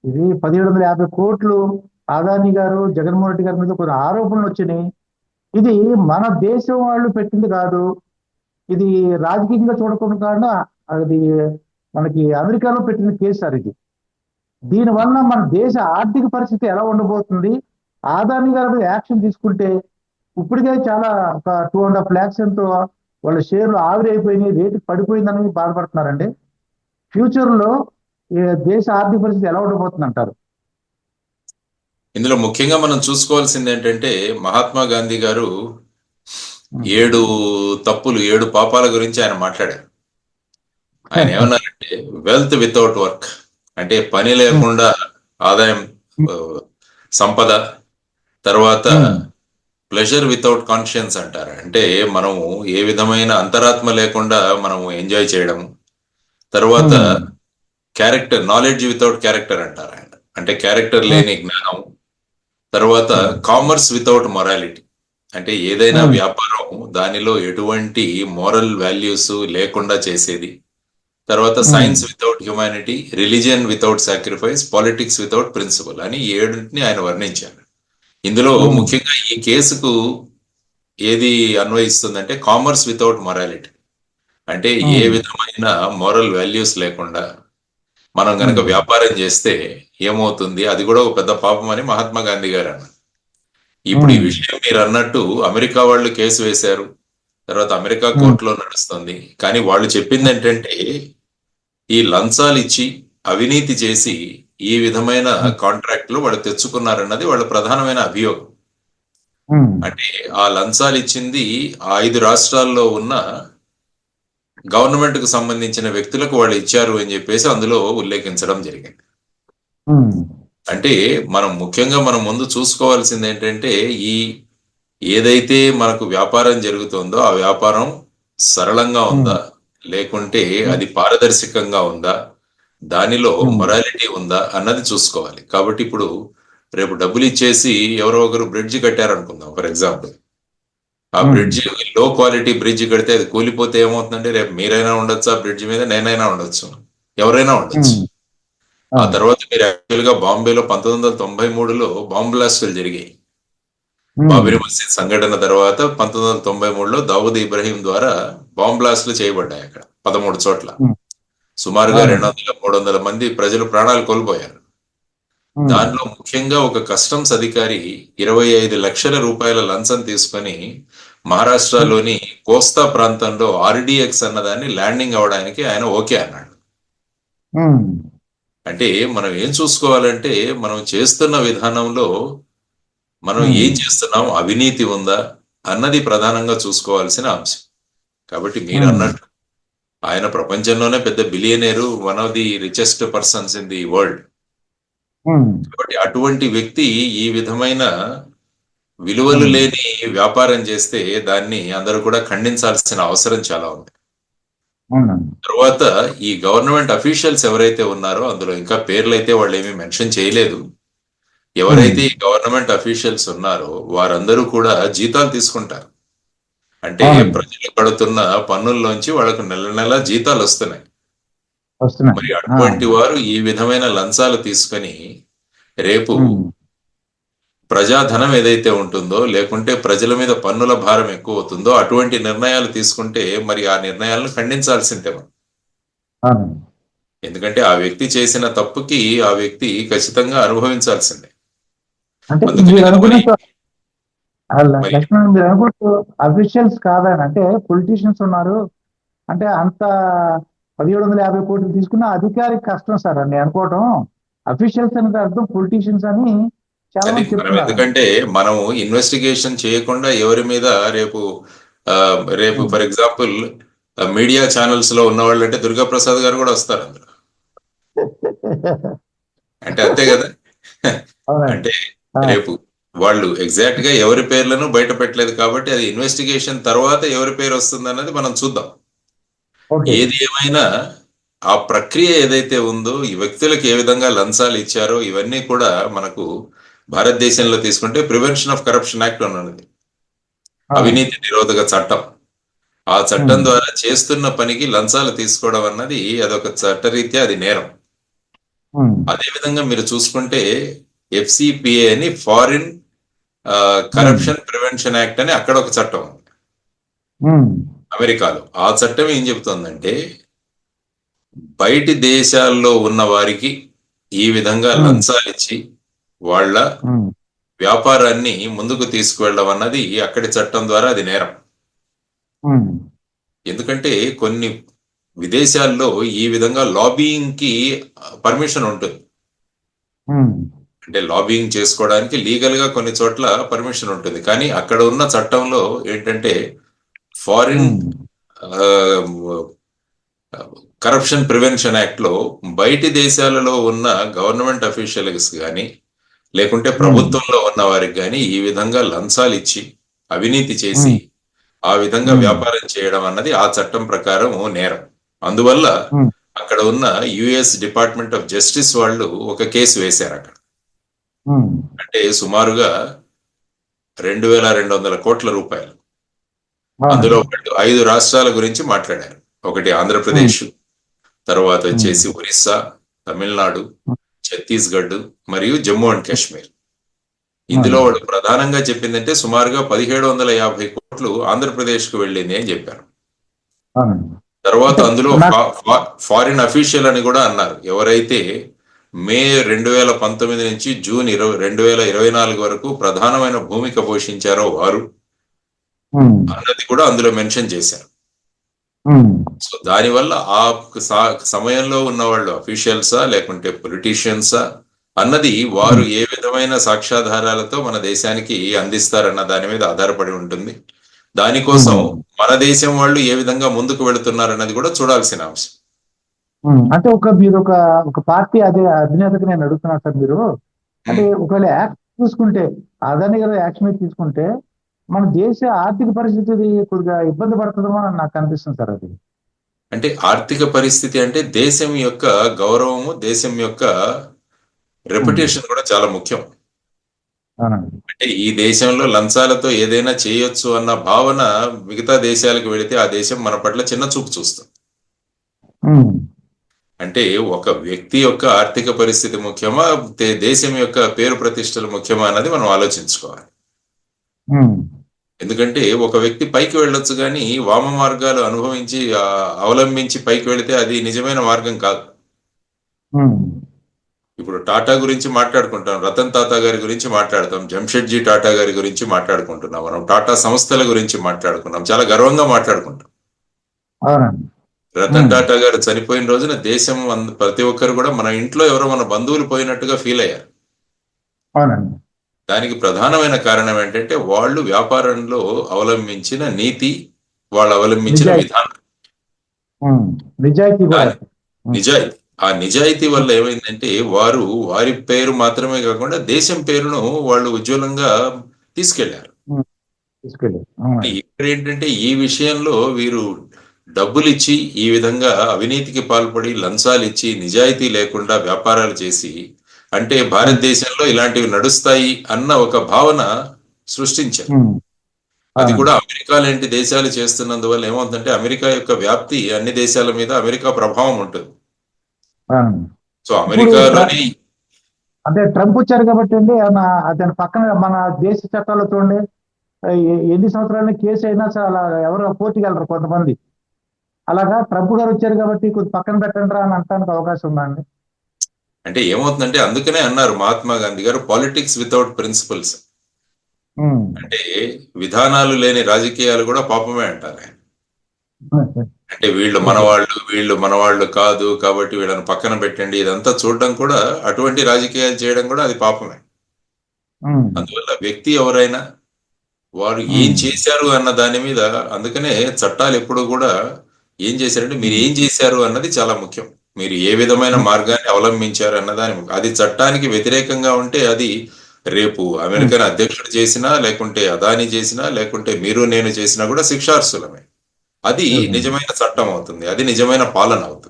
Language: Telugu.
ఇది 1750 కోట్లు అదాని గారు, జగన్మోహన్ రెడ్డి గారి మీద కొన్ని ఆరోపణలు వచ్చినాయి. ఇది మన దేశం వాళ్ళు పెట్టింది కాదు. ఇది రాజకీయంగా చూడకుండా అది మనకి అమెరికాలో పెట్టిన కేసు సార్ ఇది. దీనివల్ల మన దేశ ఆర్థిక పరిస్థితి ఎలా ఉండబోతుంది? ఆదాని గారి మీద యాక్షన్ తీసుకుంటే ఇప్పటికే చాలా ఒక 2.5 lakhs ఎంతో వాళ్ళ షేర్లు ఆవిరైపోయినాయి, రేటు పడిపోయిందని బాధపడుతున్నారండి. ఫ్యూచర్ లో ఈ దేశ ఆర్థిక పరిస్థితి ఎలా ఉండబోతుంది అంటారు? ఇందులో ముఖ్యంగా మనం చూసుకోవాల్సింది ఏంటంటే మహాత్మా గాంధీ గారు ఉమ్. 7 పాపాల గురించి ఆయన మాట్లాడారు. ఆయన ఏమన్నారంటే వెల్త్ వితౌట్ వర్క్, అంటే పని ఉమ్. లేకుండా ఆదాయం, ఆ, సంపద. తర్వాత ఉమ్. ప్లెజర్ వితౌట్ కాన్షియన్స్ అంటారు, అంటే మనము ఏ విధమైన అంతరాత్మ లేకుండా మనము ఎంజాయ్ చేయడం. తర్వాత ఉమ్. క్యారెక్టర్, నాలెడ్జ్ వితౌట్ క్యారెక్టర్ అంటారు ఆయన, అంటే క్యారెక్టర్ ఉమ్. లేని జ్ఞానం. తర్వాత ఉమ్. కామర్స్ వితౌట్ మొరాలిటీ, అంటే ఏదైనా ఉమ్. వ్యాపారం దానిలో ఎటువంటి మోరల్ వాల్యూస్ లేకుండా చేసేది. తర్వాత um. Science without humanity, religion without sacrifice, politics without principle అని 7ని ఆయన వర్ణించారు. ఇందులో ఉమ్. ముఖ్యంగా ఈ కేసుకు ఏది అన్వయిస్తుందంటే కామర్స్ వితౌట్ మొరాలిటీ, అంటే ఏ ఉమ్. విధమైన మోరల్ వాల్యూస్ లేకుండా మనం గనక ఉమ్. వ్యాపారం చేస్తే ఏమవుతుంది, అది కూడా ఒక పెద్ద పాపం అని మహాత్మా గాంధీ గారు అన్నారు. ఇప్పుడు ఈ ఉమ్. విషయం మీరు అన్నట్టు అమెరికా వాళ్ళు కేసు వేశారు, తర్వాత అమెరికా ఉమ్. కోర్టులో నడుస్తుంది. కానీ వాళ్ళు చెప్పింది ఏంటంటే ఈ లంచాలు ఇచ్చి అవినీతి చేసి ఈ విధమైన ఉమ్. కాంట్రాక్ట్లు వాళ్ళు తెచ్చుకున్నారన్నది వాళ్ళ ప్రధానమైన అభియోగం. ఉమ్. అంటే ఆ లంచాలు ఇచ్చింది ఆ 5 రాష్ట్రాల్లో ఉన్న గవర్నమెంట్ కు సంబంధించిన వ్యక్తులకు వాళ్ళు ఇచ్చారు అని చెప్పేసి అందులో ఉల్లేఖించడం జరిగింది. ఉమ్. అంటే మనం ముఖ్యంగా మనం ముందు చూసుకోవాల్సింది ఏంటంటే ఈ ఏదైతే మనకు వ్యాపారం జరుగుతుందో ఆ వ్యాపారం సరళంగా ఉమ్. ఉందా, లేకుంటే ఉమ్. అది పారదర్శకంగా ఉందా, దానిలో ఉమ్. మొరాలిటీ ఉందా అన్నది చూసుకోవాలి. కాబట్టి ఇప్పుడు రేపు డబ్బులు ఇచ్చేసి ఎవరో ఒకరు బ్రిడ్జ్ కట్టారనుకుందాం ఫర్ ఎగ్జాంపుల్. ఆ ఉమ్. బ్రిడ్జ్ లో క్వాలిటీ బ్రిడ్జ్ కడితే అది కూలిపోతే ఏమవుతుందంటే రేపు మీరైనా ఉండొచ్చు ఆ బ్రిడ్జ్ మీద, నేనైనా ఉండొచ్చు, ఎవరైనా ఉండొచ్చు. ఉమ్. ఆ అవును. తర్వాత మీరు యాక్చువల్ గా బాంబేలో 1993లో బాంబ్ బ్లాస్టులు జరిగాయి. ఉమ్. బాబరీ మసీద్ సంఘటన తర్వాత 1993లో దావూద్ ఇబ్రహీం ద్వారా బాంబ్ బ్లాస్టులు చేయబడ్డాయి అక్కడ 13 చోట్ల. ఉమ్. సుమారుగా అవునండి. 200-300 మంది ప్రజలు ప్రాణాలు కోల్పోయారు. ఉమ్. దానిలో ముఖ్యంగా ఒక కస్టమ్స్ అధికారి 25 లక్షల రూపాయల లంచం తీసుకొని మహారాష్ట్రలోని కోస్తా ప్రాంతంలో ఆర్డిఎక్స్ అన్నదాన్ని ల్యాండింగ్ అవడానికి ఆయన ఓకే అన్నాడు. ఉమ్. అంటే మనం ఏం చూసుకోవాలంటే మనం చేస్తున్న విధానంలో మనం ఉమ్. ఏం చేస్తున్నాం, అవినీతి ఉందా అన్నది ప్రధానంగా చూసుకోవాల్సిన అంశం. కాబట్టి మీరు ఉమ్. అన్నట్టు ఆయన ప్రపంచంలోనే పెద్ద billionaire, one of the richest persons in the world. Um. కాబట్టి అటువంటి వ్యక్తి ఈ విధమైన విలువలు ఉమ్. లేని వ్యాపారం చేస్తే దాన్ని అందరూ కూడా ఖండించాల్సిన అవసరం చాలా ఉంది. అవునండి. తర్వాత ఈ గవర్నమెంట్ అఫీషియల్స్ ఎవరైతే ఉన్నారో అందులో ఇంకా పేర్లు అయితే వాళ్ళు ఏమీ మెన్షన్ చేయలేదు. ఉమ్. ఎవరైతే ఈ గవర్నమెంట్ అఫీషియల్స్ ఉన్నారో వారందరూ కూడా జీతాలు తీసుకుంటారు. అంటే అవునండి. ప్రజలు కడుతున్న పన్నుల్లోంచి వాళ్ళకు నెల నెల జీతాలు వస్తున్నాయి. వస్తున్నాయి. మరి ఆ. అటువంటి వారు ఈ విధమైన లంచాలు తీసుకొని రేపు ఉమ్. ప్రజాధనం ఏదైతే ఉంటుందో, లేకుంటే ప్రజల మీద పన్నుల భారం ఎక్కువ అవుతుందో అటువంటి నిర్ణయాలు తీసుకుంటే మరి ఆ నిర్ణయాలను ఖండించాల్సిందే మనం. అవునండి. ఎందుకంటే ఆ వ్యక్తి చేసిన తప్పుకి ఆ వ్యక్తి ఖచ్చితంగా అనుభవించాల్సిందే. అంటే అందుకని మీరు కదా మరి అనుకున్నట్టు మరి లక్ష్మణ్, మీరు అనుకుంటూ అఫీషియల్స్ కాదని, అంటే పొలిటీషియన్స్ ఉన్నారు అంటే అంత 1750 కోట్లు తీసుకున్న అధికారికి కష్టం సార్ అని అనుకోవటం. అఫీషియల్స్ అనేది అర్థం పొలిటీషియన్స్ అని చాలా అది మంది మనం చెప్తున్నారండి. ఎందుకంటే మనము ఇన్వెస్టిగేషన్ చేయకుండా ఎవరి మీద రేపు ఆ, రేపు ఉమ్. ఫర్ ఎగ్జాంపుల్ మీడియా ఛానల్స్ లో ఉన్న వాళ్ళు అంటే దుర్గా ప్రసాద్ గారు కూడా వస్తారు అందులో. అంటే అంతే కదా. అవునండి. అంటే ఆ. రేపు వాళ్ళు ఎగ్జాక్ట్ గా ఎవరి పేర్లను బయట పెట్టలేదు కాబట్టి అది ఇన్వెస్టిగేషన్ తర్వాత ఎవరి పేరు వస్తుంది అన్నది మనం చూద్దాం. ఓకే. ఏది ఏమైనా ఆ ప్రక్రియ ఏదైతే ఉందో, ఈ వ్యక్తులకు ఏ విధంగా లంచాలు ఇచ్చారో ఇవన్నీ కూడా మనకు భారతదేశంలో తీసుకుంటే ప్రివెన్షన్ ఆఫ్ కరప్షన్ యాక్ట్ ఉన్నది, అవునండి. అవినీతి నిరోధక చట్టం. ఆ చట్టం ఉమ్. ద్వారా చేస్తున్న పనికి లంచాలు తీసుకోవడం అన్నది అదొక చట్టరీత్యా అది నేరం. ఉమ్, అదేవిధంగా మీరు చూసుకుంటే ఎఫ్సిపిఏ అని ఫారిన్ ఉమ్, కరప్షన్ ప్రివెన్షన్ యాక్ట్ అని అక్కడ ఒక చట్టం ఉంది ఉమ్, అమెరికాలో. ఆ చట్టం ఏం చెబుతుందంటే బయటి దేశాల్లో ఉన్న వారికి ఈ విధంగా ఉమ్, లంచాలిచ్చి వాళ్ళ ఉమ్, వ్యాపారాన్ని ముందుకు తీసుకువెళ్ళడం అన్నది అక్కడి చట్టం ద్వారా అది నేరం. ఉమ్, ఎందుకంటే కొన్ని విదేశాల్లో ఈ విధంగా లాబీయింగ్ కి పర్మిషన్ ఉంటుంది. ఉమ్, అంటే లాబింగ్ చేసుకోవడానికి లీగల్ గా కొన్ని చోట్ల పర్మిషన్ ఉంటుంది, కానీ అక్కడ ఉన్న చట్టంలో ఏంటంటే ఫారిన్ ఉమ్, కరప్షన్ ప్రివెన్షన్ యాక్ట్ లో బయటి దేశాలలో ఉన్న గవర్నమెంట్ అఫీషియల్స్ కానీ లేకుంటే ఉమ్, ప్రభుత్వంలో ఉన్న వారికి కానీ ఈ విధంగా లంచాలు ఇచ్చి అవినీతి చేసి ఉమ్, ఆ విధంగా ఉమ్, వ్యాపారం చేయడం అన్నది ఆ చట్టం ప్రకారం నేరం. అందువల్ల ఉమ్, అక్కడ ఉన్న యుఎస్ డిపార్ట్మెంట్ ఆఫ్ జస్టిస్ వాళ్ళు ఒక కేసు వేశారు అక్కడ. ఉమ్, అంటే సుమారుగా 2200 కోట్ల రూపాయలు. అందులో అవునండి. వాళ్ళు 5 రాష్ట్రాల గురించి మాట్లాడారు. ఒకటి ఉమ్, ఆంధ్రప్రదేశ్, తర్వాత ఉమ్, వచ్చేసి ఒరిస్సా, తమిళనాడు, ఛత్తీస్గఢ్ మరియు జమ్మూ అండ్ కాశ్మీర్. ఇందులో అవునండి. వాళ్ళు ప్రధానంగా చెప్పిందంటే సుమారుగా 1750 కోట్లు ఆంధ్రప్రదేశ్ కు వెళ్ళింది అని చెప్పారు. అవునండి. తర్వాత అంటే అందులో నాకు ఫారిన్ అఫీషియల్ అని కూడా అన్నారు. ఎవరైతే మే 2019 నుంచి జూన్ 2024 వరకు ప్రధానమైన భూమిక పోషించారో వారు ఉమ్, అన్నది కూడా అందులో మెన్షన్ చేశారు. ఉమ్, సో దానివల్ల ఆ సమయంలో ఉన్న వాళ్ళు అఫీషియల్సా లేకుంటే పొలిటీషియన్సా అన్నది వారు ఉమ్, ఏ విధమైన సాక్ష్యాధారాలతో మన దేశానికి అందిస్తారన్న దాని మీద ఆధారపడి ఉంటుంది. దానికోసం ఉమ్, మన దేశం వాళ్ళు ఏ విధంగా ముందుకు వెళుతున్నారన్నది కూడా చూడాల్సిన అంశం. అంటే మీరు ఒక పార్టీ అధినేతకు నేను అడుగుతున్నా సార్. మీరు అంటే ఉమ్. ఒకవేళ యాక్షన్ చూసుకుంటే, అదాని గారు యాక్షన్ మీద తీసుకుంటే మన దేశ ఆర్థిక పరిస్థితి కొద్దిగా ఇబ్బంది పడుతుందేమో అని నాకు అనిపిస్తుంది సార్ అది. అంటే ఆర్థిక పరిస్థితి అంటే దేశం యొక్క గౌరవము, దేశం యొక్క ఉమ్, రెప్యుటేషన్ కూడా చాలా ముఖ్యం. అవునండి. అంటే ఈ దేశంలో లంచాలతో ఏదైనా చేయొచ్చు అన్న భావన మిగతా దేశాలకు వెళితే ఆ దేశం మన పట్ల చిన్న చూపు చూస్తుంది. ఉమ్, అంటే ఒక వ్యక్తి యొక్క ఆర్థిక పరిస్థితి ముఖ్యమా, దేశం యొక్క పేరు ప్రతిష్టలు ముఖ్యమా అన్నది మనం ఆలోచించుకోవాలి. ఉమ్, ఎందుకంటే ఒక వ్యక్తి పైకి వెళ్ళొచ్చు కానీ వామ మార్గాలు అనుభవించి అవలంబించి పైకి వెళితే అది నిజమైన మార్గం కాదు. ఉమ్, ఇప్పుడు టాటా గురించి మాట్లాడుకుంటాం, రతన్ టాటా గారి గురించి మాట్లాడతాం, జంషెడ్జీ టాటా గారి గురించి మాట్లాడుకుంటున్నాం, మనం టాటా సంస్థల గురించి మాట్లాడుకున్నాం, చాలా గర్వంగా మాట్లాడుకుంటాం. అవునండి. రతన్ ఉమ్, టాటా గారు చనిపోయిన రోజున దేశం ప్రతి ఒక్కరు కూడా మన ఇంట్లో ఎవరో మన బంధువులు పోయినట్టుగా ఫీల్ అయ్యారు. అవునండి. దానికి ప్రధానమైన కారణం ఏంటంటే వాళ్ళు వ్యాపారంలో అవలంబించిన నీతి, వాళ్ళు అవలంబించిన నిజాయితీ. విధానం, ఉమ్, నిజాయితీ కూడా. దాని నిజాయితీ. ఆ నిజాయితీ వల్ల ఏమైందంటే వారు వారి పేరు మాత్రమే కాకుండా దేశం పేరును వాళ్ళు ఉజ్వలంగా తీసుకెళ్లారు. ఉమ్, తీసుకెళ్ళి. అవునండి. ఇక్కడ ఏంటంటే ఈ విషయంలో వీరు డబ్బులు ఇచ్చి ఈ విధంగా అవినీతికి పాల్పడి లంచాలు ఇచ్చి నిజాయితీ లేకుండా వ్యాపారాలు చేసి అంటే ఉమ్, భారతదేశంలో ఇలాంటివి నడుస్తాయి అన్న ఒక భావన సృష్టించారు. ఉమ్, అది అవునండి. కూడా అమెరికా లాంటి దేశాలు చేస్తున్నందువల్ల ఏమవుతుందంటే అమెరికా యొక్క వ్యాప్తి అన్ని దేశాల మీద అమెరికా ప్రభావం ఉంటుంది. అవునండి. సో ఇప్పుడు అమెరికాలోని అంటే ట్రంప్ వచ్చారు కాబట్టి అండి, అతని పక్కన మన దేశ చట్టాలు చూడండి, ఎన్ని సంవత్సరాల కేసు అయినా చాలా ఎవరు కోర్టుకి వెళ్ళరు కొంతమంది. అలాగా ట్రంప్ గారు వచ్చారు కాబట్టి కొద్ది పక్కన పెట్టండి రా అని అనడానికి అవకాశం ఉందండి. అంటే ఏమవుతుందంటే అందుకనే అన్నారు మహాత్మా గాంధీ గారు పాలిటిక్స్ వితౌట్ ప్రిన్సిపల్స్. ఉమ్. అంటే విధానాలు లేని రాజకీయాలు కూడా పాపమే అంటారు ఆయన. అంటే వీళ్ళు ఓకే. మనవాళ్ళు, వీళ్ళు మనవాళ్ళు కాదు కాబట్టి వీళ్ళని పక్కన పెట్టండి, ఇదంతా చూడడం కూడా, అటువంటి రాజకీయాలు చేయడం కూడా అది పాపమే. ఉమ్, అందువల్ల వ్యక్తి ఎవరైనా వారు ఏం ఉమ్, చేశారు అన్న దాని మీద, అందుకనే చట్టాలు ఎప్పుడు కూడా ఏం చేశారంటే మీరు ఉమ్, ఏం చేశారు అన్నది చాలా ముఖ్యం. మీరు ఏ విధమైన ఉమ్, మార్గాన్ని అవలంబించారు అన్నదాని అది చట్టానికి వ్యతిరేకంగా ఉంటే అది రేపు ఉమ్, అమెరికన్ అధ్యక్షుడు చేసినా లేకుంటే అదాని చేసినా లేకుంటే మీరు నేను చేసినా కూడా శిక్షార్హులమే. అది ఉమ్. నిజమైన చట్టం అవుతుంది, అది నిజమైన పాలన అవుతుంది.